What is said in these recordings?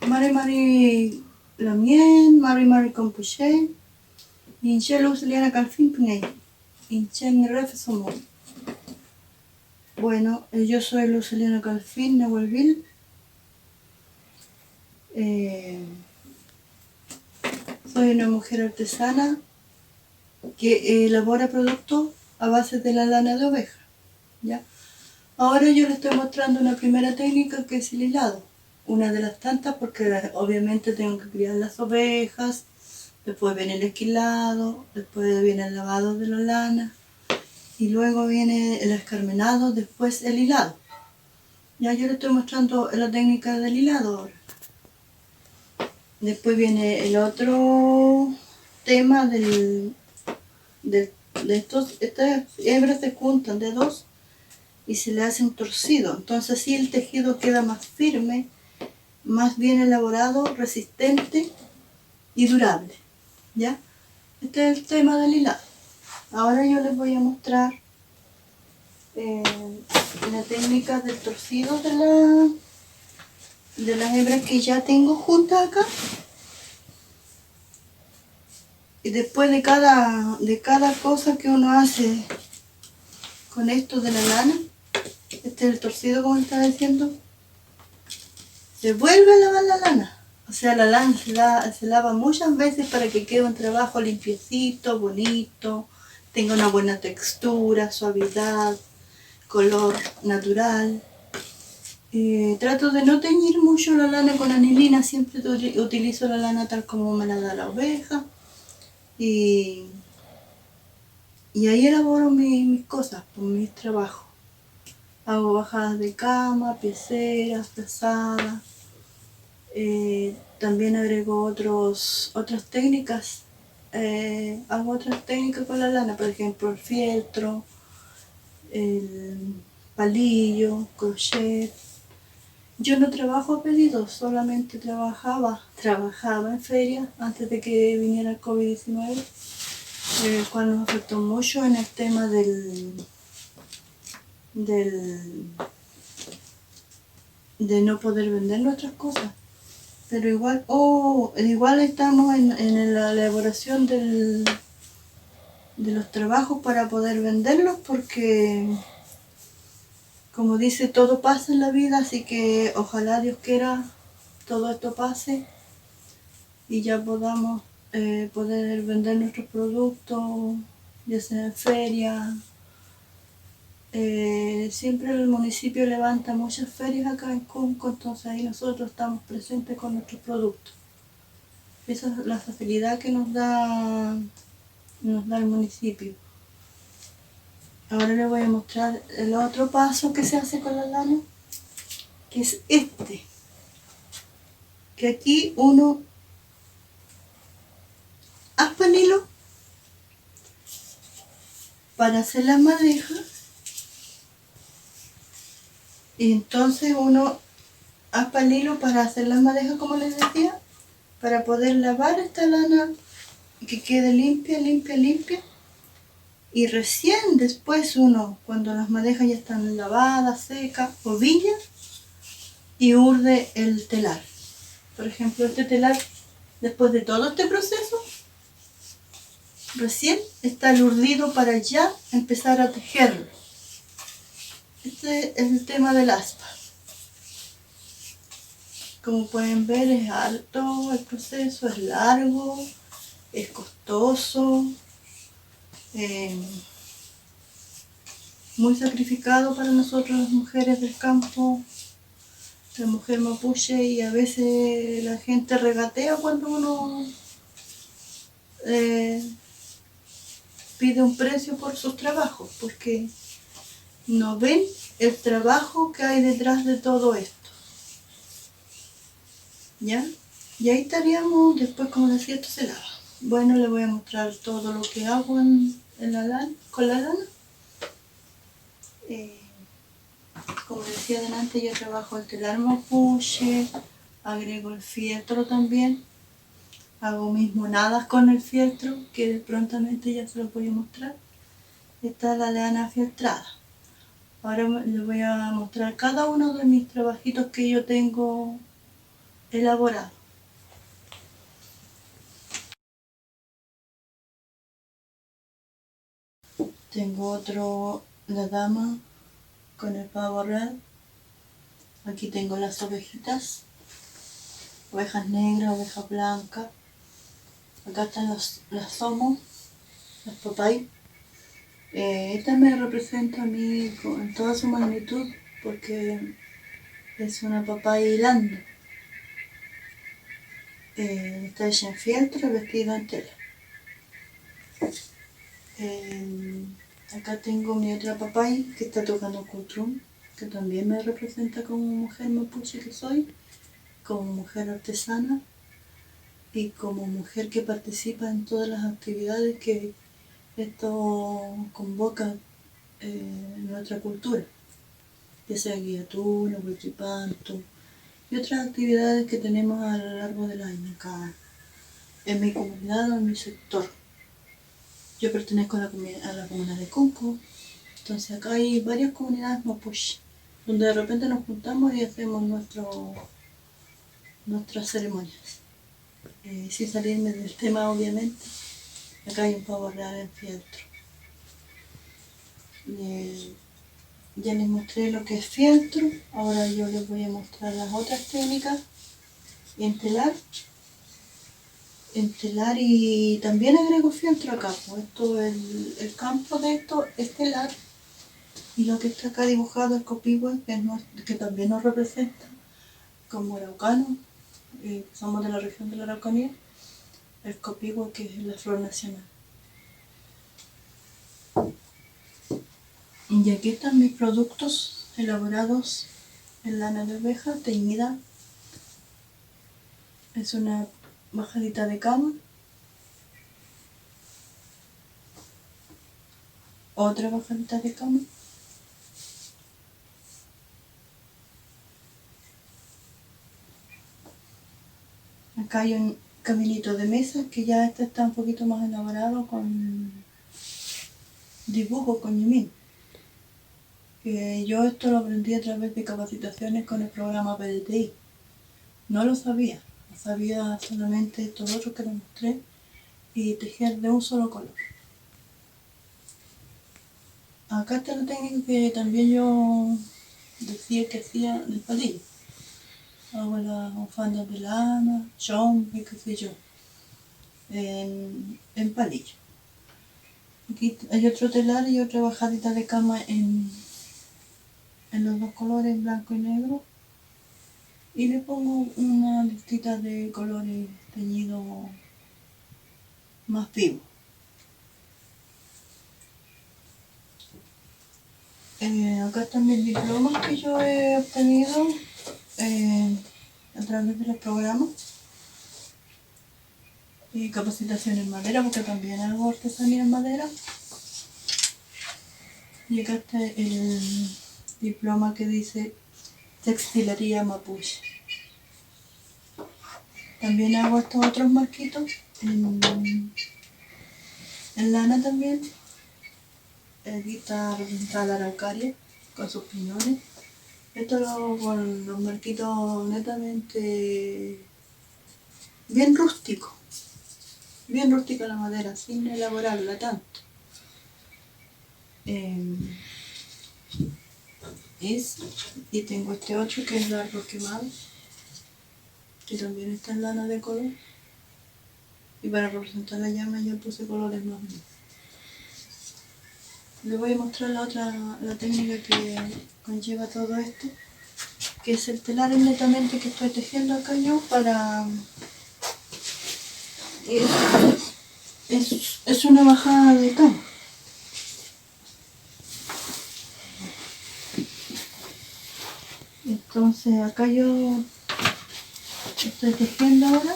Marie Lamien, Marie Compuchet, Inche Luz Liana Calfin Pnei, Inche Ref Somos. Bueno, yo soy Luz Liana Calfin, Nahuelville. Soy una mujer artesana que elabora productos a base de la lana de oveja. ¿Ya? Ahora yo les estoy mostrando una primera técnica que es el hilado. Una de las tantas porque obviamente tengo que criar las ovejas, después viene el esquilado, después viene el lavado de la lana y luego viene el escarmenado, después el hilado. Ya yo les estoy mostrando la técnica del hilado ahora. Después viene el otro tema de estas hebras se juntan de dos y se le hace un torcido. Entonces así el tejido queda más firme, más bien elaborado, resistente y durable. ¿Ya? Este es el tema del hilado. Ahora yo les voy a mostrar la técnica del torcido de las hebras que ya tengo juntas acá. Y después de cada cosa que uno hace con esto de la lana, este es el torcido como estaba diciendo, se vuelve a lavar la lana. O sea, la lana se lava muchas veces para que quede un trabajo limpiecito, bonito, tenga una buena textura, suavidad, color natural. Trato de no teñir mucho la lana con anilina, siempre utilizo la lana tal como me la da la oveja. Y ahí elaboro mis cosas, mis trabajos. Hago bajadas de cama, pieceras, frazadas. También agrego otras técnicas. Hago otras técnicas con la lana, por ejemplo el fieltro, el palillo, crochet. Yo no trabajo a pedido, solamente trabajaba en ferias antes de que viniera el COVID-19, el cual nos afectó mucho en el tema de no poder vender nuestras cosas. Pero igual estamos en la elaboración de los trabajos para poder venderlos, porque como dice, todo pasa en la vida, así que ojalá Dios quiera todo esto pase y ya podamos poder vender nuestros productos, ya sea en feria. Siempre el municipio levanta muchas ferias acá en Cunco, entonces ahí nosotros estamos presentes con nuestros productos. Esa es la facilidad que nos da el municipio. Ahora les voy a mostrar el otro paso que se hace con la lana, que es este. Que aquí uno aspa el hilo para hacer las madejas y entonces uno aspa el hilo para hacer las madejas, como les decía, para poder lavar esta lana que quede limpia, limpia, limpia. Y recién después uno, cuando las madejas ya están lavadas, secas, ovilla y urde el telar. Por ejemplo, este telar, después de todo este proceso, recién está el urdido para ya empezar a tejerlo. Este es el tema del aspa. Como pueden ver, es alto el proceso, es largo, es costoso, muy sacrificado para nosotros las mujeres del campo, la mujer mapuche, y a veces la gente regatea cuando uno pide un precio por sus trabajos, porque no ven el trabajo que hay detrás de todo esto. ¿Ya? Y ahí estaríamos, después como decía, esto se lava. Bueno, les voy a mostrar todo lo que hago con la lana. Como decía adelante, yo trabajo el telar mapuche, agrego el fieltro también, hago mis monadas con el fieltro, que prontamente ya se los voy a mostrar. Esta es la lana fieltrada. Ahora les voy a mostrar cada uno de mis trabajitos que yo tengo elaborado. Tengo otro, la dama con el pavo real. Aquí tengo las ovejitas, ovejas negras, ovejas blancas. Acá están las somos, las papayas. Esta me representa a mí en toda su magnitud porque es una papaya hilando. Está hecha en fieltro y vestida en tela. Acá tengo mi otra papaya que está tocando cultrún, que también me representa como mujer mapuche que soy, como mujer artesana y como mujer que participa en todas las actividades que esto convoca en nuestra cultura, ya sea guiatuno, huichipanto y otras actividades que tenemos a lo largo del año acá en mi comunidad o en mi sector. Yo pertenezco a la comuna de Conco, entonces acá hay varias comunidades mapuche, donde de repente nos juntamos y hacemos nuestras ceremonias. Sin salirme del tema, obviamente, acá hay un pavo real en fieltro. Ya les mostré lo que es fieltro, ahora yo les voy a mostrar las otras técnicas en telar. En telar y también agrego fieltro acá, pues el campo de esto es telar y lo que está acá dibujado es copihue, que también nos representa como araucano, somos de la región de la Araucanía, el copihue que es la flor nacional. Y aquí están mis productos elaborados en lana de oveja teñida. Es una majadita de cama, otra majadita de cama, acá hay un caminito de mesa que ya este está un poquito más elaborado con dibujo, con yimín. Yo esto lo aprendí a través de capacitaciones con el programa PDTI. No lo sabía solamente estos otros que les mostré y tejer de un solo color. Acá está la técnica que también yo decía que hacía del palillo. Hago las bufandas de lana, chompe, qué sé yo, en palillo. Aquí hay otro telar y otra bajadita de cama en los dos colores, blanco y negro. Y le pongo una listita de colores teñidos más vivos. Acá están mis diplomas que yo he obtenido a través de los programas y capacitación en madera, porque también hago artesanía en madera. Y acá está el diploma que dice Textilería Mapuche. También hago estos otros marquitos en lana también. Aquí está representada la araucaria con sus piñones. Esto lo hago con los marquitos netamente bien rústico la madera, sin elaborarla tanto. Y tengo este otro que es el árbol quemado, que también está en lana de color. Y para representar la llama yo puse colores más vivos. Les voy a mostrar la técnica que conlleva todo esto, que es el telar netamente que estoy tejiendo acá yo para... Es una bajada de cama. Entonces acá yo estoy tejiendo ahora.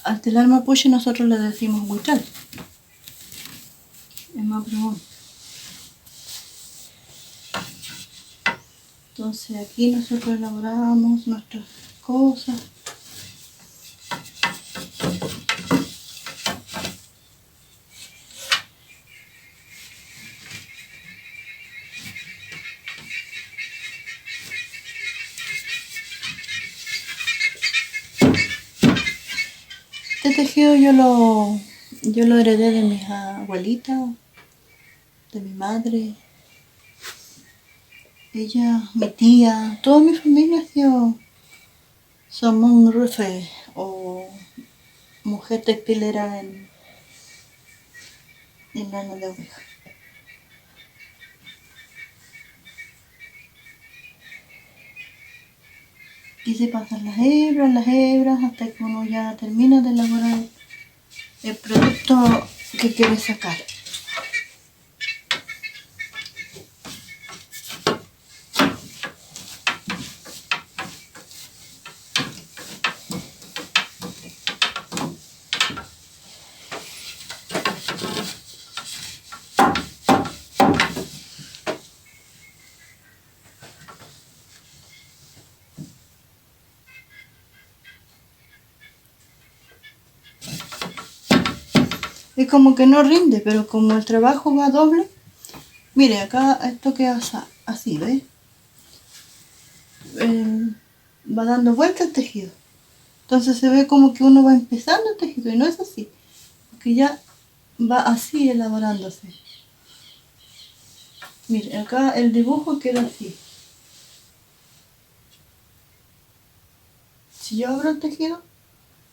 Al telar mapuche nosotros le decimos huichal. Es más bromón. Entonces aquí nosotros elaboramos nuestras cosas. Este tejido yo lo heredé de mis abuelitas, de mi madre, ella, mi tía, toda mi familia ha sido Somos Rufe o mujer textilera en lana de oveja. Y se pasan las hebras, hasta que uno ya termina de elaborar el producto que quiere sacar. Es como que no rinde, pero como el trabajo va doble, mire, acá esto queda así, ¿ves? Va dando vuelta el tejido. Entonces se ve como que uno va empezando el tejido y no es así, porque ya va así elaborándose. Mire, acá el dibujo queda así. Si yo abro el tejido,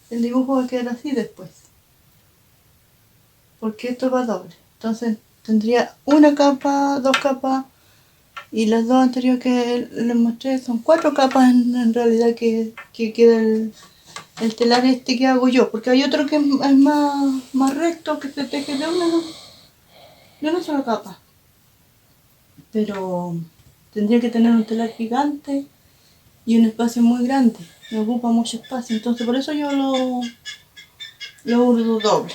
el dibujo va a quedar así después, porque esto va doble. Entonces tendría una capa, dos capas, y las dos anteriores que les mostré son 4 capas en realidad que queda el telar este que hago yo, porque hay otro que es más recto, que se teje de una sola capa, pero tendría que tener un telar gigante y un espacio muy grande, me ocupa mucho espacio, entonces por eso yo lo urdo doble.